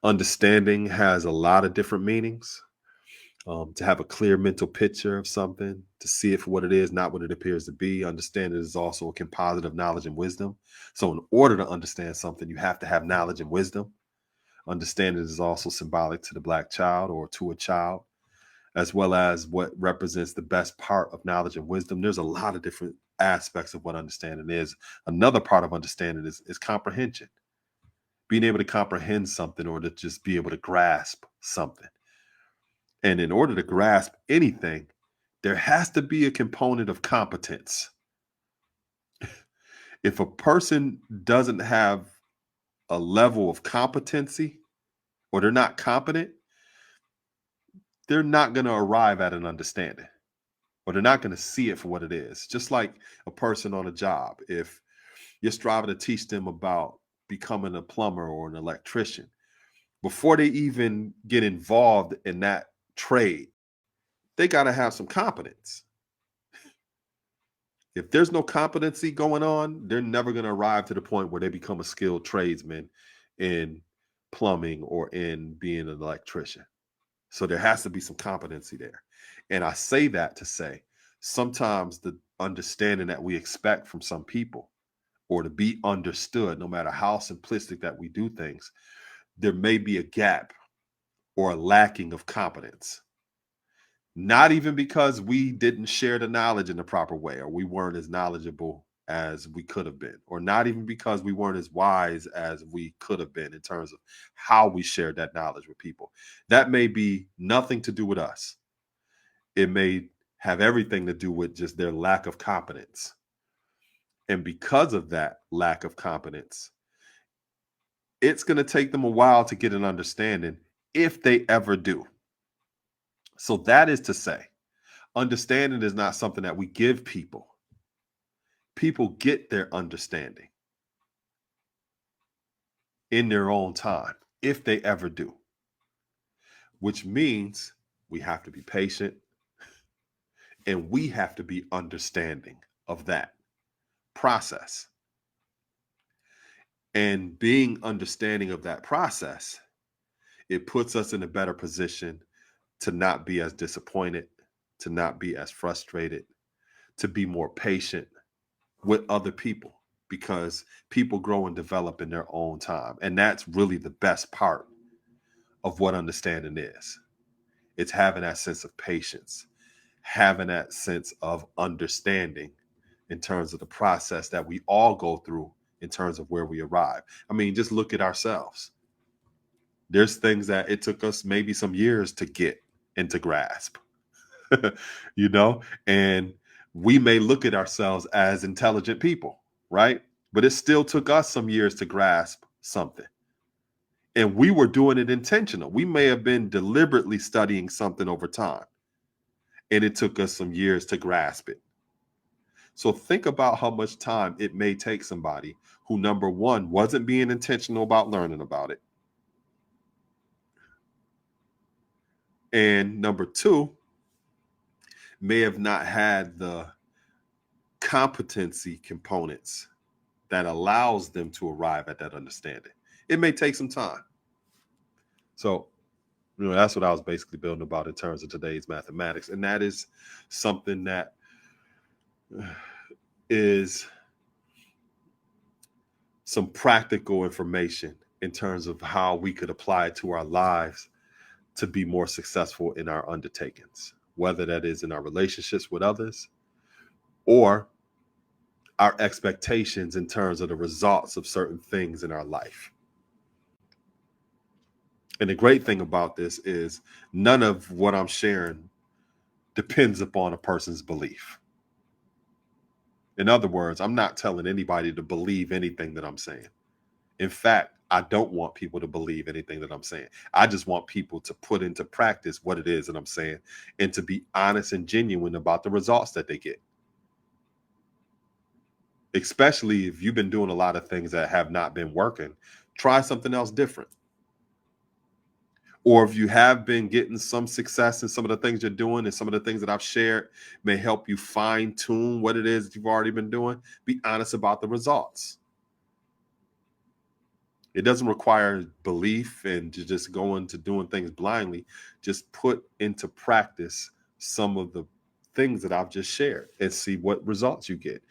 Understanding has a lot of different meanings. To have a clear mental picture of something, to see it for what it is, not what it appears to be. Understanding is also a composite of knowledge and wisdom. So, in order to understand something, you have to have knowledge and wisdom. Understanding is also symbolic to the Black child or to a child, as well as what represents the best part of knowledge and wisdom. There's a lot of different aspects of what understanding is. Another part of understanding is comprehension, being able to comprehend something or to just be able to grasp something. And in order to grasp anything, there has to be a component of competence. If a person doesn't have a level of competency or they're not competent, they're not going to arrive at an understanding or they're not going to see it for what it is. Just like a person on a job, if you're striving to teach them about becoming a plumber or an electrician, before they even get involved in that trade, they got to have some competence. If there's no competency going on, they're never going to arrive to the point where they become a skilled tradesman in plumbing or in being an electrician. So there has to be some competency there. And I say that to say sometimes the understanding that we expect from some people or to be understood, no matter how simplistic that we do things, there may be a gap or a lacking of competence. Not even because we didn't share the knowledge in the proper way, or we weren't as knowledgeable as we could have been, or not even because we weren't as wise as we could have been in terms of how we shared that knowledge with people. That may be nothing to do with us. It may have everything to do with just their lack of competence. And because of that lack of competence, it's going to take them a while to get an understanding if they ever do. So that is to say, understanding is not something that we give people. People get their understanding in their own time, if they ever do, which means we have to be patient and we have to be understanding of that process. And being understanding of that process, it puts us in a better position to not be as disappointed, to not be as frustrated, to be more patient with other people, because people grow and develop in their own time. And that's really the best part of what understanding is. It's having that sense of patience, having that sense of understanding in terms of the process that we all go through in terms of where we arrive. I mean, just look at ourselves. There's things that it took us maybe some years to get and to grasp, you know, and we may look at ourselves as intelligent people, right? But it still took us some years to grasp something. And we were doing it intentional. We may have been deliberately studying something over time, and it took us some years to grasp it. So think about how much time it may take somebody who, number one, wasn't being intentional about learning about it. And number two, may have not had the competency components that allows them to arrive at that understanding. It may take some time. So, that's what I was basically building about in terms of today's mathematics. And that is something that is some practical information in terms of how we could apply it to our lives to be more successful in our undertakings, whether that is in our relationships with others or our expectations in terms of the results of certain things in our life. And the great thing about this is none of what I'm sharing depends upon a person's belief. In other words, I'm not telling anybody to believe anything that I'm saying. In fact, I don't want people to believe anything that I'm saying. I just want people to put into practice what it is that I'm saying and to be honest and genuine about the results that they get. Especially if you've been doing a lot of things that have not been working, try something else different. Or if you have been getting some success in some of the things you're doing and some of the things that I've shared may help you fine tune what it is that you've already been doing, be honest about the results. It doesn't require belief and to just go into doing things blindly. Just put into practice some of the things that I've just shared and see what results you get.